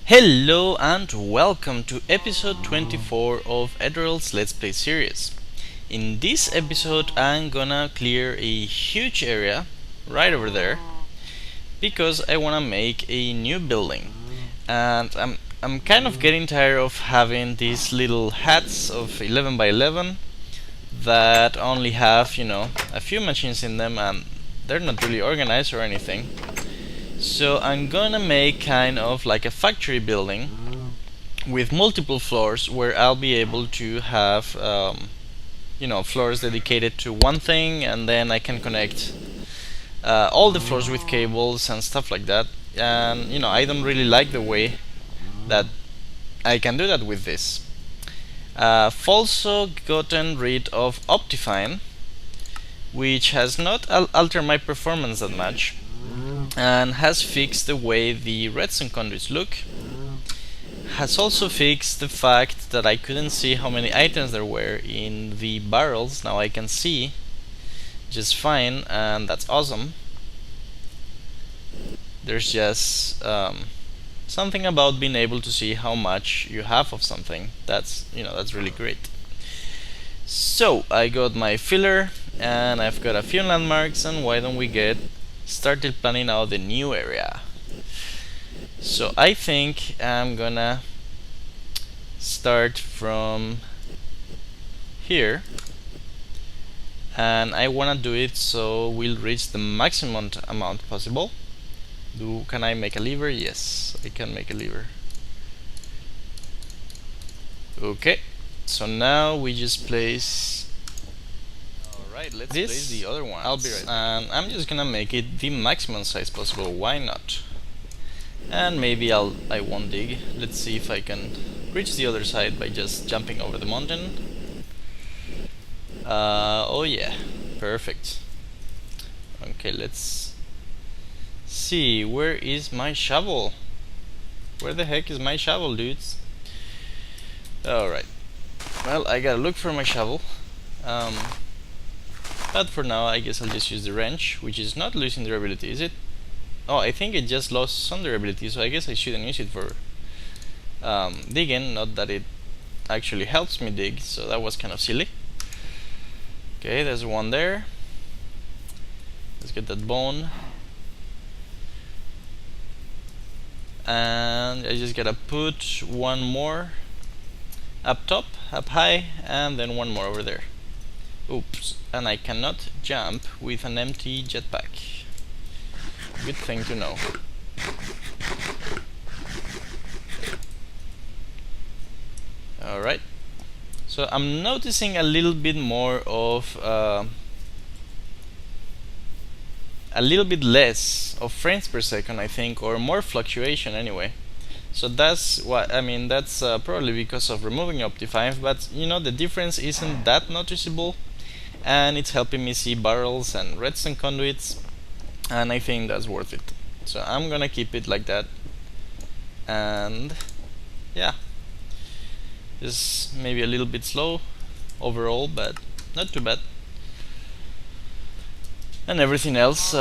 Hello and welcome to episode 24 of Edoreld's Let's Play series. In this episode I'm gonna clear a huge area right over there because I wanna make a new building. And I'm kind of getting tired of having these little hats of 11 by 11 that only have, a few machines in them and they're not really organized or anything. So I'm gonna make kind of like a factory building with multiple floors where I'll be able to have floors dedicated to one thing, and then I can connect all the floors with cables and stuff like that. And I don't really like the way that I can do that with this. I've also gotten rid of Optifine, which has not altered my performance that much, and has fixed the way the redstone conduits look. Has also fixed the fact that I couldn't see how many items there were in the barrels. Now I can see just fine, and that's awesome. There's just something about being able to see how much you have of something. That's really great. So I got my filler and I've got a few landmarks, and why don't we get started planning out the new area. So I think I'm gonna start from here, and I wanna do it so we'll reach the maximum amount possible. Can I make a lever? Yes, I can make a lever. Okay, so now we just place. Alright, let's place the other one. I'll be right back. And I'm just gonna make it the maximum size possible. Why not? And maybe I won't dig. Let's see if I can reach the other side by just jumping over the mountain. Oh yeah, perfect. Okay, let's see. Where is my shovel? Where the heck is my shovel, dudes? Alright. Well, I gotta look for my shovel. But for now, I guess I'll just use the wrench, which is not losing durability, is it? Oh, I think it just lost some durability, so I guess I shouldn't use it for digging, not that it actually helps me dig, so that was kind of silly. Okay, there's one there. Let's get that bone. And I just gotta put one more up top, up high, and then one more over there. Oops, and I cannot jump with an empty jetpack. Good thing to know. Alright, so I'm noticing a little bit more of a little bit less of frames per second, I think, or more fluctuation anyway. So that's what I mean. That's probably because of removing Optifine, but the difference isn't that noticeable, and it's helping me see barrels and redstone conduits, and I think that's worth it. So I'm gonna keep it like that, and yeah, just maybe a little bit slow overall, but not too bad. And everything else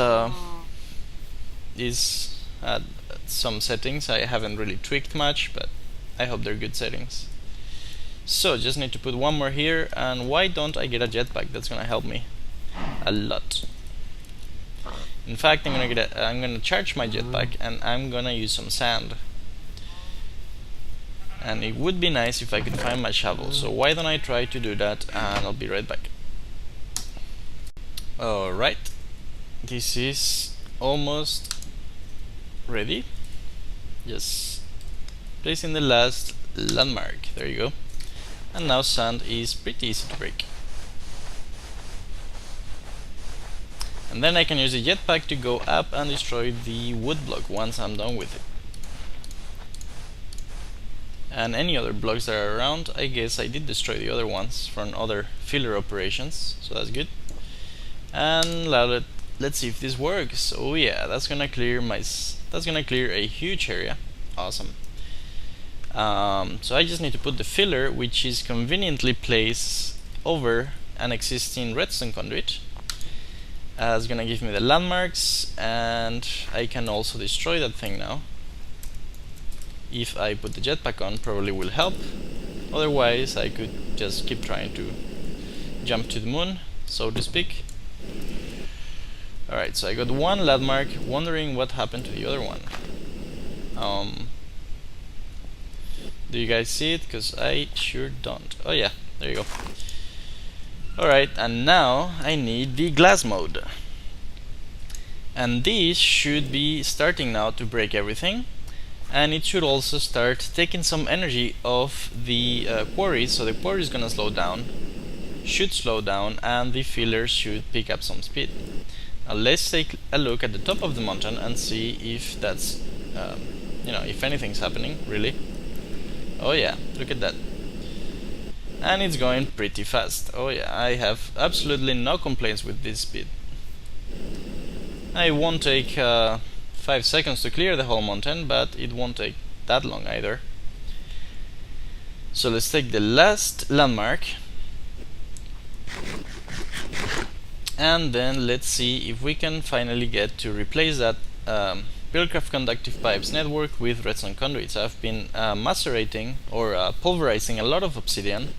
is at some settings I haven't really tweaked much, but I hope they're good settings. So just need to put one more here, and why don't I get a jetpack? That's gonna help me a lot. In fact, I'm gonna charge my jetpack, and I'm gonna use some sand. And it would be nice if I could find my shovel. So why don't I try to do that, and I'll be right back. Alright, this is almost ready. Just placing the last landmark. There you go. And now sand is pretty easy to break. And then I can use the jetpack to go up and destroy the wood block once I'm done with it. And any other blocks that are around, I guess I did destroy the other ones from other filler operations, so that's good. And let's see if this works. Oh yeah, that's gonna clear a huge area. Awesome. So I just need to put the filler, which is conveniently placed over an existing redstone conduit. It's gonna give me the landmarks, and I can also destroy that thing now. if I put the jetpack on, probably will help. Otherwise, I could just keep trying to jump to the moon, so to speak. Alright, so I got one landmark, wondering what happened to the other one. Do you guys see it? Because I sure don't. Oh yeah, there you go. Alright, and now I need the glass mode. And this should be starting now to break everything. And it should also start taking some energy off the quarry, so the quarry is gonna slow down, should slow down, and the filler should pick up some speed. Now let's take a look at the top of the mountain and see if that's, if anything's happening, really. Oh yeah, look at that. And it's going pretty fast. Oh yeah, I have absolutely no complaints with this speed. It won't take 5 seconds to clear the whole mountain, but it won't take that long either. So let's take the last landmark, and then let's see if we can finally get to replace that Buildcraft conductive pipes network with redstone conduits. I've been macerating or pulverizing a lot of obsidian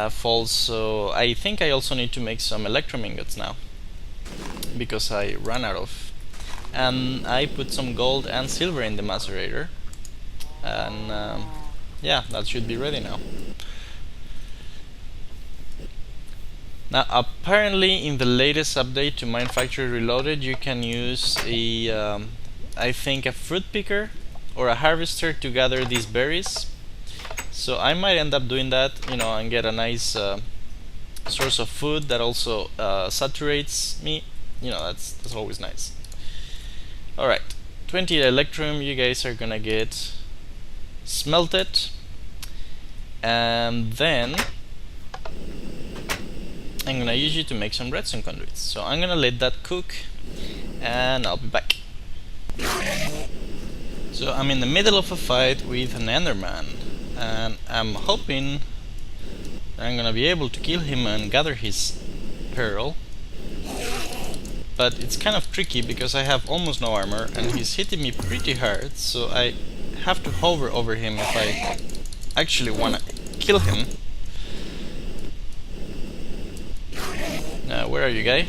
falls, so I think I also need to make some electrum ingots now, because I ran out of. And I put some gold and silver in the macerator, and yeah, that should be ready now. Now apparently in the latest update to Mine Factory Reloaded, you can use a I think a fruit picker or a harvester to gather these berries. So I might end up doing that, and get a nice source of food that also saturates me. That's always nice. Alright, 20 electrum, you guys are gonna get smelted, and then I'm gonna use you to make some redstone conduits. So I'm gonna let that cook, and I'll be back. So I'm in the middle of a fight with an Enderman, and I'm hoping that I'm gonna be able to kill him and gather his pearl. But it's kind of tricky because I have almost no armor and he's hitting me pretty hard, so I have to hover over him if I actually wanna kill him. Now, where are you, guy?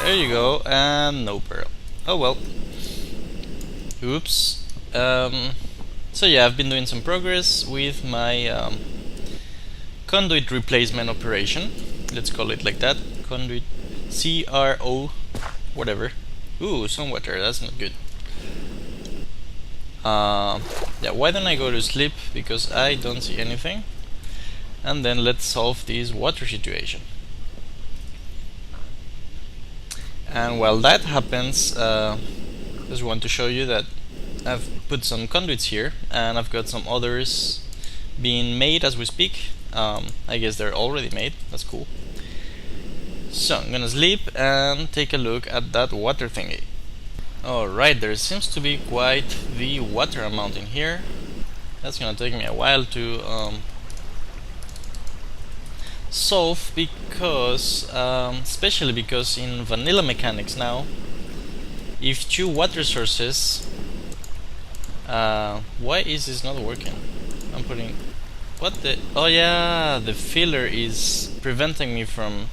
There you go, and no pearl. Oh well. Oops. So yeah, I've been doing some progress with my conduit replacement operation. Let's call it like that. Conduit CRO whatever. Ooh, some water, that's not good. Yeah, why don't I go to sleep, because I don't see anything. And then let's solve this water situation. And while that happens, just want to show you that I've put some conduits here, and I've got some others being made as we speak. I guess they're already made, that's cool. So I'm gonna sleep and take a look at that water thingy. Alright, there seems to be quite the water amount in here. That's gonna take me a while to solve, because especially because in vanilla mechanics now, if two water sources, why is this not working? I'm putting, what the, oh yeah, the filler is preventing me from,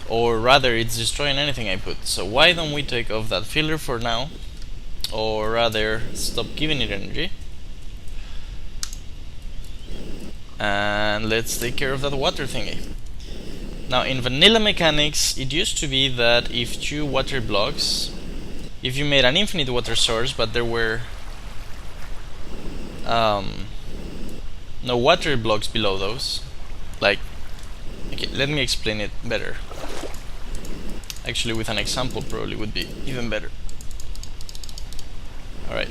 or rather it's destroying anything I put. So why don't we take off that filler for now, or rather stop giving it energy, and let's take care of that water thingy. Now in vanilla mechanics, it used to be that if two water blocks, if you made an infinite water source but there were no water blocks below those, like, okay, let me explain it better. Actually, with an example probably would be even better. Alright.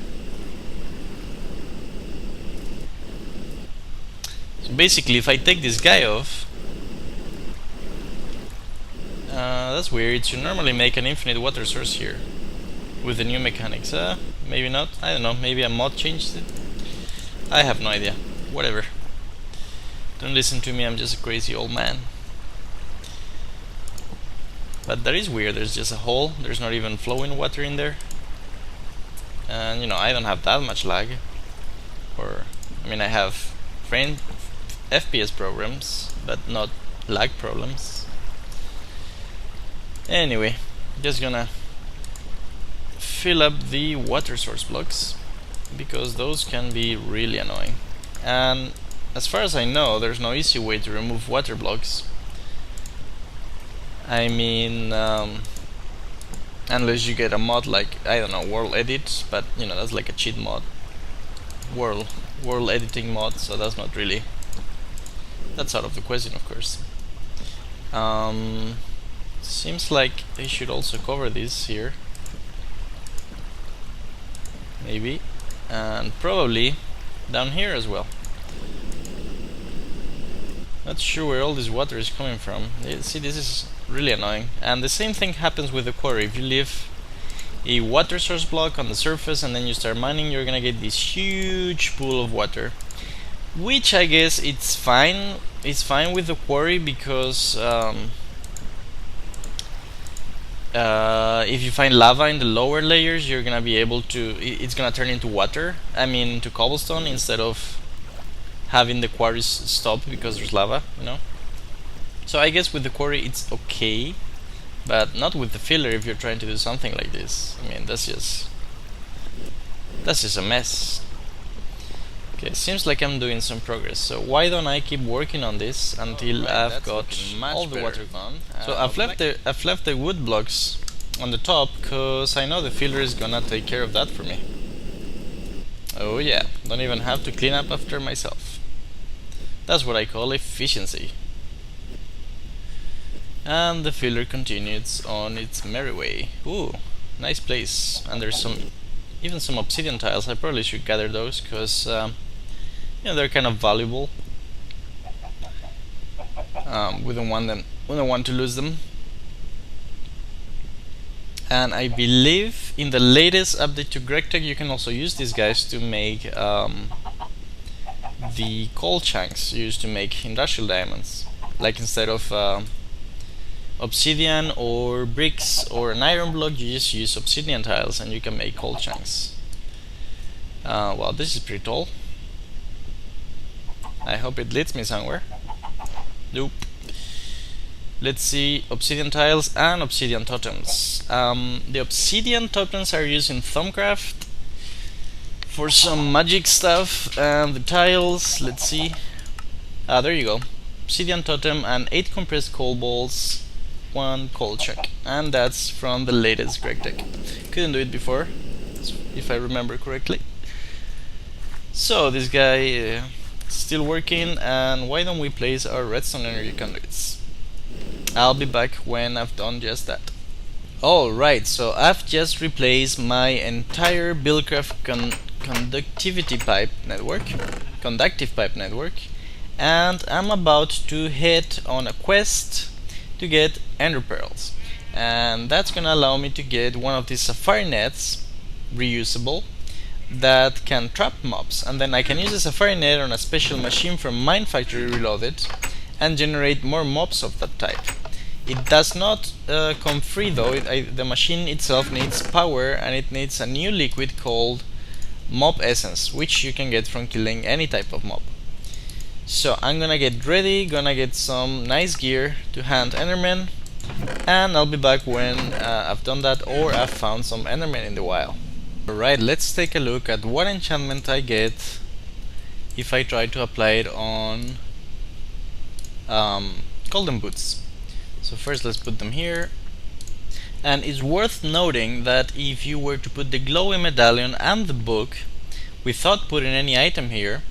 So basically, if I take this guy off, that's weird. It should normally make an infinite water source here with the new mechanics. Maybe not. I don't know. Maybe a mod changed it. I have no idea. Whatever. Don't listen to me. I'm just a crazy old man. But that is weird. There's just a hole. There's not even flowing water in there. and you know, I don't have that much lag, or I mean, I have frame FPS problems, but not lag problems. Anyway, just gonna fill up the water source blocks, because those can be really annoying. And as far as I know, there's no easy way to remove water blocks. I mean, unless you get a mod like, I don't know, World Edit, but you know, that's like a cheat mod. World editing mod, so that's not really, that's out of the question, of course. Seems like they should also cover this here, maybe, and probably down here as well. Not sure where all this water is coming from. See, this is really annoying. And the same thing happens with the quarry. If you leave a water source block on the surface and then you start mining, you're gonna get this huge pool of water, which I guess it's fine. It's fine with the quarry, because if you find lava in the lower layers, you're gonna be able to, it's gonna turn into water, I mean into cobblestone, instead of having the quarries stop because there's lava, you know. So I guess with the quarry it's okay, but not with the filler if you're trying to do something like this. I mean, that's just a mess. Okay, seems like I'm doing some progress, so why don't I keep working on this until I've got all the water gone. So I've left the wood blocks on the top, cause I know the filler is gonna take care of that for me. Oh yeah, don't even have to clean up after myself. That's what I call efficiency. And the filler continues on its merry way. Ooh, nice place. And there's even some obsidian tiles. I probably should gather those, because you know, they're kind of valuable. We don't want to lose them. And I believe in the latest update to GregTech you can also use these guys to make the coal chunks used to make industrial diamonds. Like, instead of obsidian or bricks or an iron block, you just use obsidian tiles and you can make coal chunks. Well, this is pretty tall. I hope it leads me somewhere. Nope. Let's see, obsidian tiles and obsidian totems. The obsidian totems are used in Thumbcraft for some magic stuff, and the tiles, let's see. There you go. Obsidian totem and 8 compressed coal balls, 1 coal chunk. And that's from the latest GregTech. Couldn't do it before, if I remember correctly. So this guy still working, and why don't we place our redstone energy conduits? I'll be back when I've done just that. Alright, so I've just replaced my entire Buildcraft conductive pipe network, and I'm about to head on a quest to get ender pearls, and that's gonna allow me to get one of these safari nets, reusable, that can trap mobs, and then I can use the safari net on a special machine from Mine Factory Reloaded and generate more mobs of that type. It does not come free though. The machine itself needs power, and it needs a new liquid called mob essence, which you can get from killing any type of mob. So I'm gonna get ready, gonna get some nice gear to hunt Endermen, and I'll be back when I've done that, or I've found some Endermen in the wild. Alright, let's take a look at what enchantment I get if I try to apply it on golden boots. So first let's put them here, and it's worth noting that if you were to put the glowing medallion and the book without putting any item here,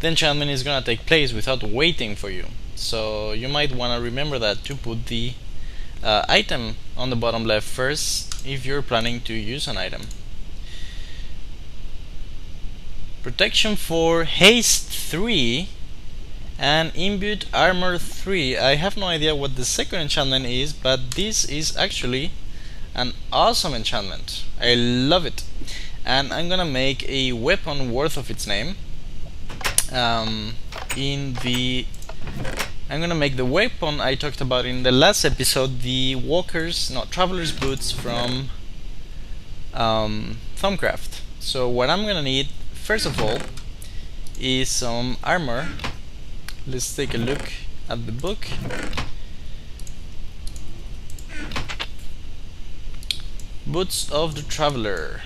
the enchantment is gonna take place without waiting for you. So you might wanna remember that, to put the item on the bottom left first if you're planning to use an item. Protection for haste 3 and imbued armor 3. I have no idea what the second enchantment is, but this is actually an awesome enchantment. I love it, and I'm gonna make a weapon worth of its name. I'm gonna make the weapon I talked about in the last episode, the traveler's boots from Thumbcraft. So what I'm gonna need first of all is some armor. Let's take a look at the book. Boots of the Traveler.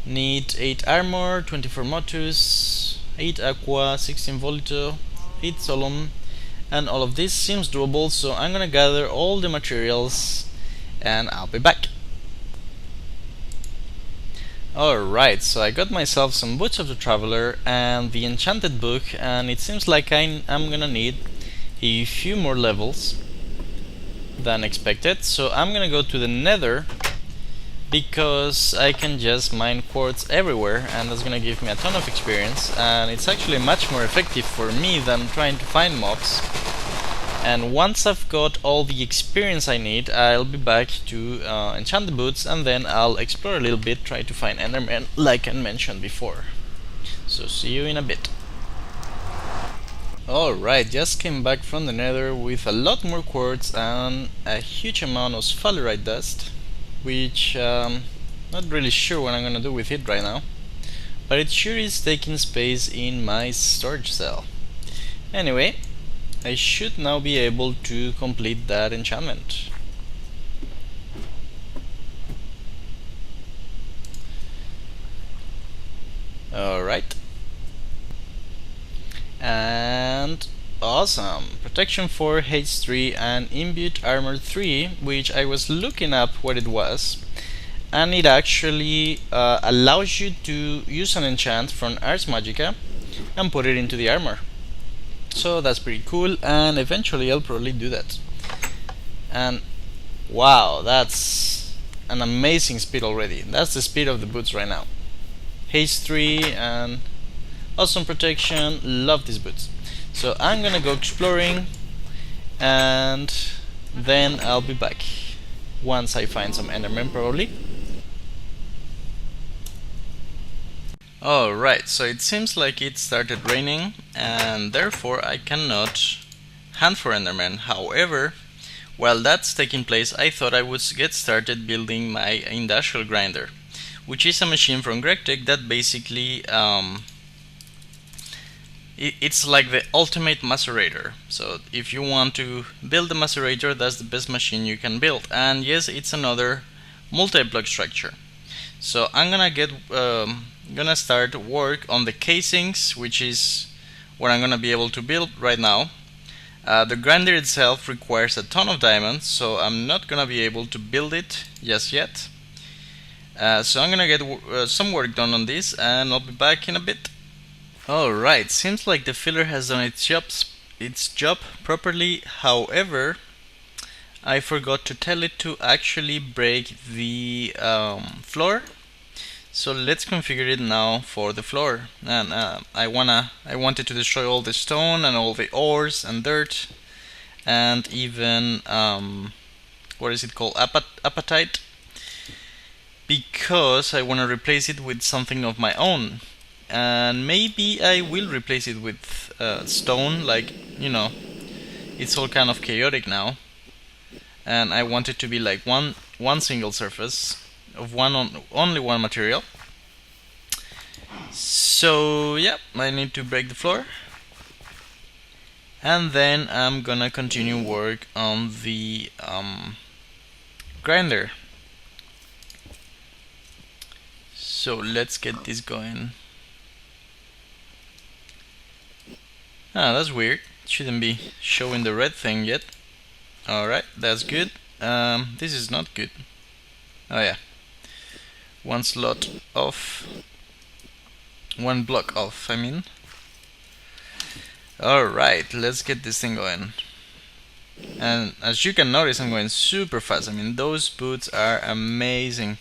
Need 8 armor, 24 motus, 8 aqua, 16 volito, 8 solemn, and all of this seems doable, so I'm gonna gather all the materials and I'll be back. Alright, so I got myself some Boots of the Traveler and the enchanted book, and it seems like I'm gonna need a few more levels than expected, so I'm gonna go to the Nether because I can just mine quartz everywhere, and that's gonna give me a ton of experience, and it's actually much more effective for me than trying to find mobs. And once I've got all the experience I need, I'll be back to enchant the boots, and then I'll explore a little bit, try to find Endermen like I mentioned before. So see you in a bit. Alright, just came back from the Nether with a lot more quartz and a huge amount of sphalerite dust, which not really sure what I'm gonna do with it right now, but it sure is taking space in my storage cell. Anyway, I should now be able to complete that enchantment. Alright. And awesome! Protection 4, Haste 3 and Imbued Armor 3, which I was looking up what it was, and it actually allows you to use an enchant from Ars Magica and put it into the armor. So that's pretty cool, and eventually I'll probably do that. And wow, that's an amazing speed already. That's the speed of the boots right now. Haste 3 and awesome protection, love these boots. So I'm gonna go exploring, and then I'll be back once I find some Endermen probably. Alright, so it seems like it started raining, and therefore I cannot hunt for Endermen. However, while that's taking place, I thought I would get started building my industrial grinder, which is a machine from GregTech that basically it's like the ultimate macerator. So if you want to build a macerator, that's the best machine you can build. And yes, it's another multi-block structure. So I'm gonna start work on the casings, which is what I'm gonna be able to build right now. The grinder itself requires a ton of diamonds, so I'm not gonna be able to build it just yet. So I'm gonna get some work done on this, and I'll be back in a bit. Alright, seems like the filler has done its job properly. However, I forgot to tell it to actually break the floor. So let's configure it now for the floor. And I wanted to destroy all the stone and all the ores and dirt, and even what is it called, apatite, because I want to replace it with something of my own. And maybe I will replace it with stone, like, you know, it's all kind of chaotic now, and I want it to be like one single surface of only one material. So yeah, I need to break the floor, and then I'm gonna continue work on the grinder. So let's get this going. Ah, that's weird. Shouldn't be showing the red thing yet. Alright, that's good. This is not good. Oh yeah. One slot off. One block off, I mean. Alright, let's get this thing going. And as you can notice, I'm going super fast. I mean, those boots are amazing.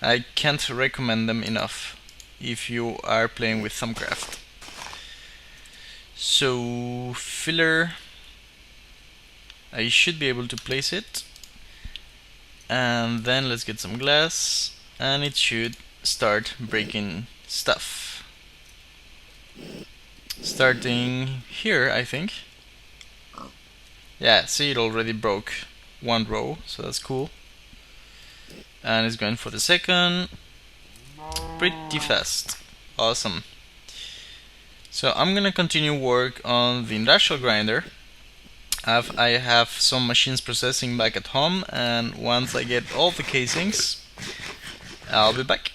I can't recommend them enough if you are playing with Thumbcraft. So filler, I should be able to place it, and then let's get some glass, and it should start breaking stuff. Starting here, I think. Yeah, see, it already broke one row, so that's cool. And it's going for the second. pretty fast. Awesome. So I'm gonna continue work on the industrial grinder. I have some machines processing back at home, and once I get all the casings, I'll be back.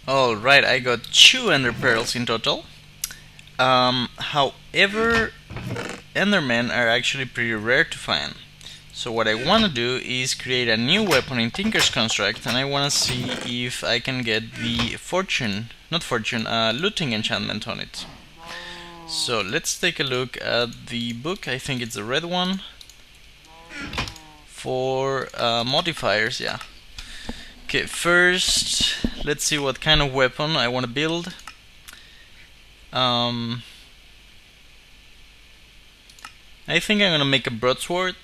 Alright, I got 2 ender pearls in total. However, Endermen are actually pretty rare to find. So what I want to do is create a new weapon in Tinker's Construct, and I want to see if I can get the looting enchantment on it. So let's take a look at the book. I think it's the red one for modifiers. Yeah. Okay, first let's see what kind of weapon I want to build. I think I'm gonna make a broadsword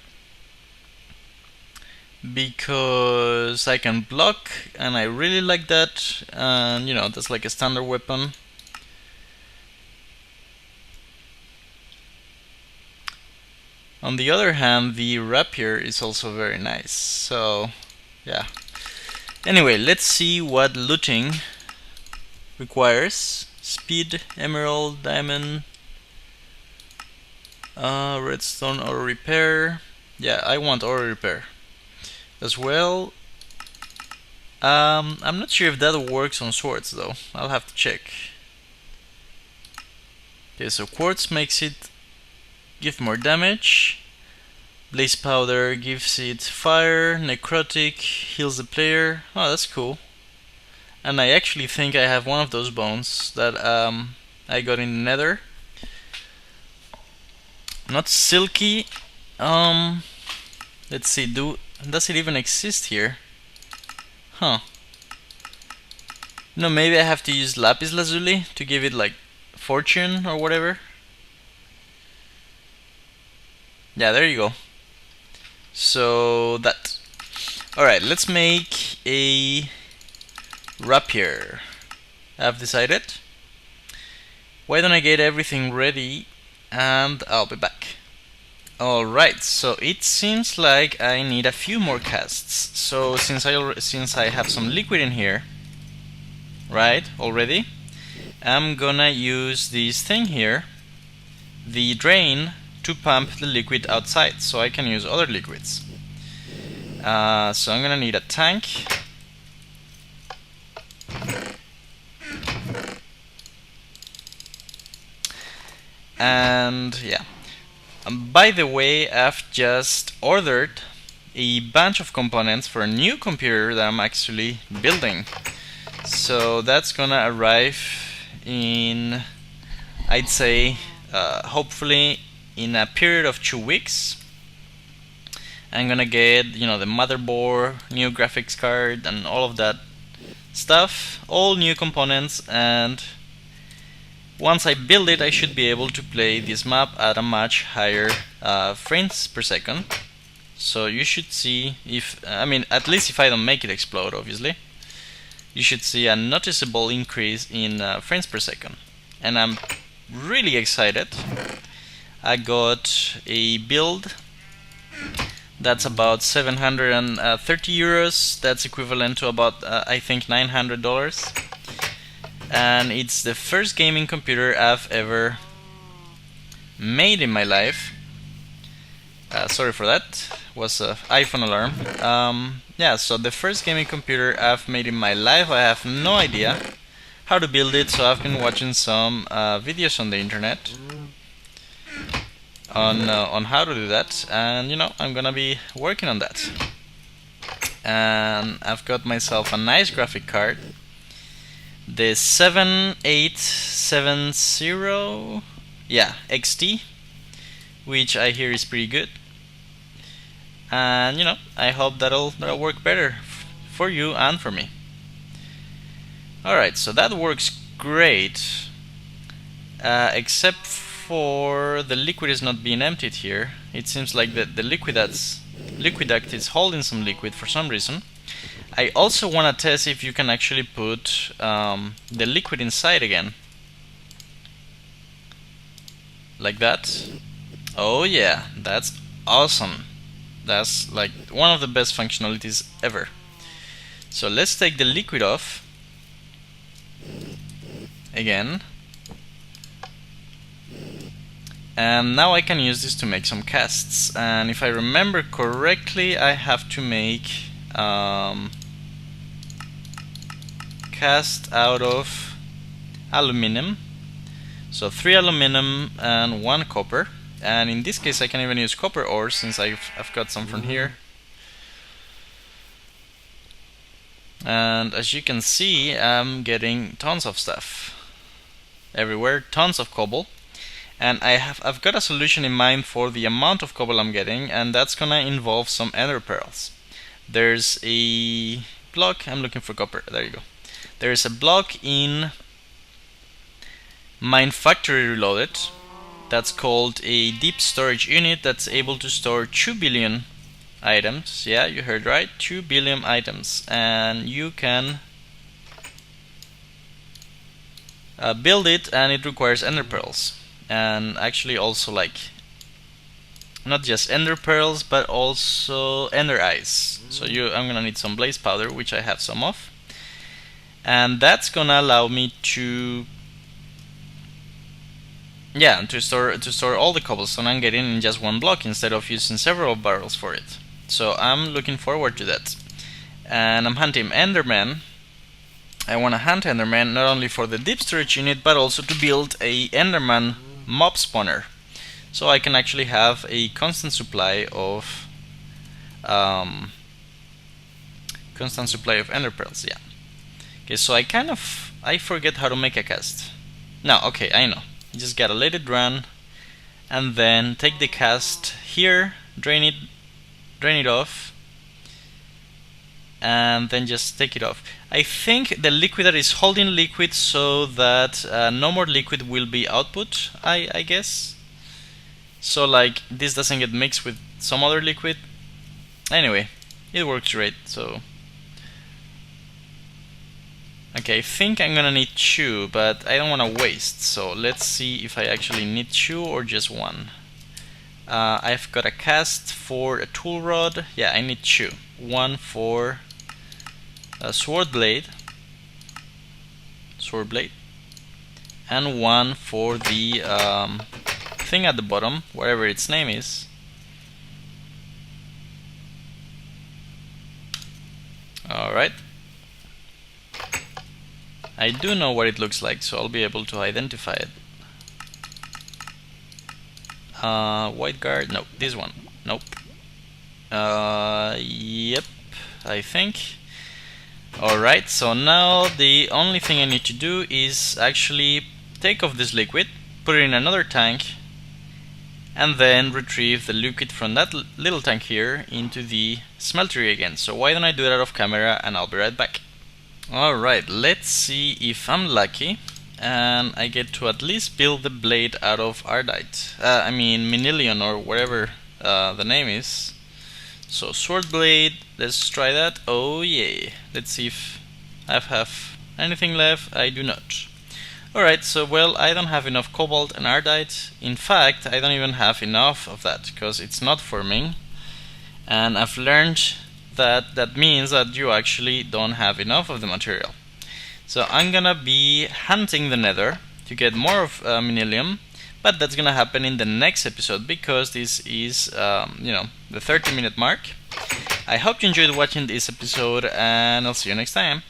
because I can block, and I really like that. And you know, that's like a standard weapon. On the other hand, the rapier is also very nice. So yeah. Anyway, let's see what looting requires. Speed, emerald, diamond, redstone, auto repair. Yeah, I want auto repair as well. I'm not sure if that works on swords though. I'll have to check. Okay, so quartz makes it give more damage. Blaze powder gives it fire. Necrotic heals the player. Oh, that's cool. And I actually think I have one of those bones that I got in the nether. Not silky. Let's see, does it even exist here? Huh. No, maybe I have to use lapis lazuli to give it like fortune or whatever. Yeah, there you go. So that. Alright, let's make a rapier. I've decided. Why don't I get everything ready and I'll be back. Alright, so it seems like I need a few more casts. So since I have some liquid in here, right, already, I'm gonna use this thing here, the drain, to pump the liquid outside so I can use other liquids. So I'm gonna need a tank. And yeah. By the way, I've just ordered a bunch of components for a new computer that I'm actually building. So that's gonna arrive in, I'd say, hopefully in a period of 2 weeks. I'm gonna get, you know, the motherboard, new graphics card, and all of that stuff, all new components, and once I build it, I should be able to play this map at a much higher frames per second. So you should see, at least if I don't make it explode, obviously, you should see a noticeable increase in frames per second. And I'm really excited. I got a build that's about 730 euros. That's equivalent to about, I think, $900. And it's the first gaming computer I've ever made in my life. Sorry for that, was an iPhone alarm. Yeah, so the first gaming computer I've made in my life. I have no idea how to build it, so I've been watching some videos on the internet on how to do that, and you know, I'm gonna be working on that. And I've got myself a nice graphic card, the 7870, yeah, XT, which I hear is pretty good. And you know, I hope that'll work better for you and for me. Alright, so that works great, except for the liquid is not being emptied here. It seems like the liquid duct is holding some liquid for some reason. I also want to test if you can actually put the liquid inside again, like that. Oh yeah, that's awesome. That's like one of the best functionalities ever. So let's take the liquid off. again. And now I can use this to make some casts. And if I remember correctly, I have to make cast out of aluminum. So 3 aluminum and 1 copper. And in this case I can even use copper ore since I've got some from here. And as you can see, I'm getting tons of stuff everywhere, tons of cobble. And I've got a solution in mind for the amount of cobble I'm getting, and that's gonna involve some ender pearls. There's a block, I'm looking for copper, there you go. There's a block in Mine Factory Reloaded that's called a deep storage unit that's able to store 2 billion items. Yeah, you heard right, 2 billion items, and you can build it, and it requires ender pearls, and actually also like not just ender pearls but also ender eyes. So I'm gonna need some blaze powder, which I have some of, and that's gonna allow me to store all the cobblestone I'm getting in just one block instead of using several barrels for it. So I'm looking forward to that. And I'm hunting Endermen. I want to hunt Endermen not only for the deep storage unit but also to build a Enderman mob spawner, so I can actually have a constant supply of ender pearls. Yeah. Okay, so I forget how to make a cast. No, okay, I know. You just gotta let it run, and then take the cast here, drain it off, and then just take it off. I think the liquid that is holding liquid so that no more liquid will be output, I guess. So like this doesn't get mixed with some other liquid. Anyway, it works great. So okay, I think I'm gonna need 2, but I don't want to waste. So let's see if I actually need 2 or just 1. I've got a cast for a tool rod. Yeah, I need 2. 1 for a sword blade, and 1 for the thing at the bottom, whatever its name is. Alright. I do know what it looks like, so I'll be able to identify it. White guard, no, this one, nope. Yep, I think. Alright, so now the only thing I need to do is actually take off this liquid, put it in another tank, and then retrieve the liquid from that little tank here into the smeltery again. So why don't I do that off camera, and I'll be right back. Alright, let's see if I'm lucky and I get to at least build the blade out of Ardite. Menilion, or whatever the name is. So sword blade, let's try that. Oh yeah, let's see if I have anything left. I do not. Alright, so well, I don't have enough cobalt and Ardite. In fact, I don't even have enough of that because it's not forming, and I've learned that means that you actually don't have enough of the material. So I'm gonna be hunting the nether to get more of Menilium, but that's gonna happen in the next episode because this is the 30-minute mark. I hope you enjoyed watching this episode, and I'll see you next time.